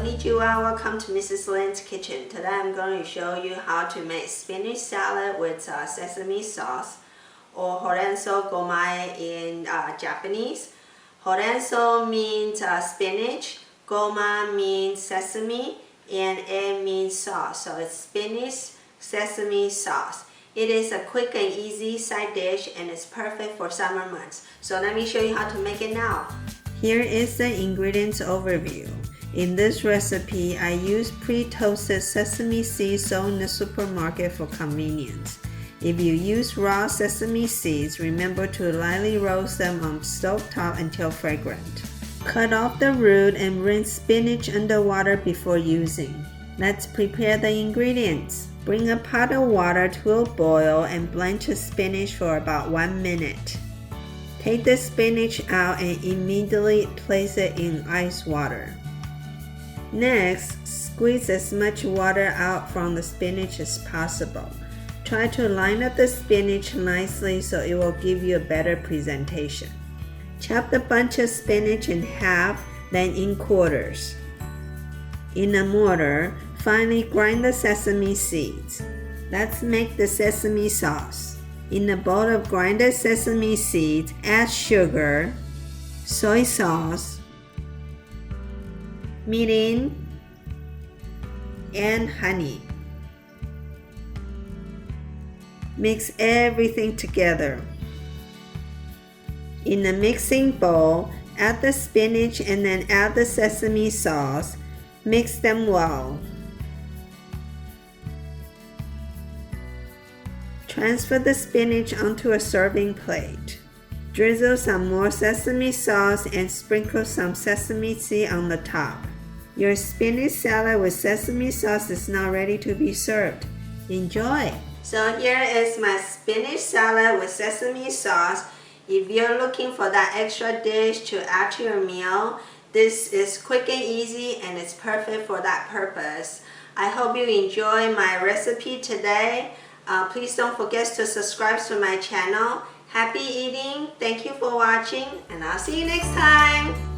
Konnichiwa, welcome to Mrs. Lin's kitchen. Today I'm going to show you how to make spinach salad with sesame sauce, or horenso gomae in Japanese. Horenso means spinach, goma means sesame, and e means sauce. So it's spinach sesame sauce. It is a quick and easy side dish and it's perfect for summer months. So let me show you how to make it now. Here is the ingredients overview. In this recipe, I use pre-toasted sesame seeds sold in the supermarket for convenience. If you use raw sesame seeds, remember to lightly roast them on stovetop until fragrant. Cut off the root and rinse spinach under water before using. Let's prepare the ingredients. Bring a pot of water to a boil and blanch the spinach for about 1 minute. Take the spinach out and immediately place it in ice water. Next, squeeze as much water out from the spinach as possible. Try to line up the spinach nicely so it will give you a better presentation. Chop the bunch of spinach in half, then in quarters. In a mortar, finely grind the sesame seeds. Let's make the sesame sauce. In a bowl of grinded sesame seeds, add sugar, soy sauce, mirin, and honey. Mix everything together. In a mixing bowl, add the spinach and then add the sesame sauce. Mix them well. Transfer the spinach onto a serving plate. Drizzle some more sesame sauce and sprinkle some sesame seed on the top. Your spinach salad with sesame sauce is now ready to be served. Enjoy! So here is my spinach salad with sesame sauce. If you're looking for that extra dish to add to your meal, this is quick and easy and it's perfect for that purpose. I hope you enjoy my recipe today. Please don't forget to subscribe to my channel. Happy eating, thank you for watching, and I'll see you next time.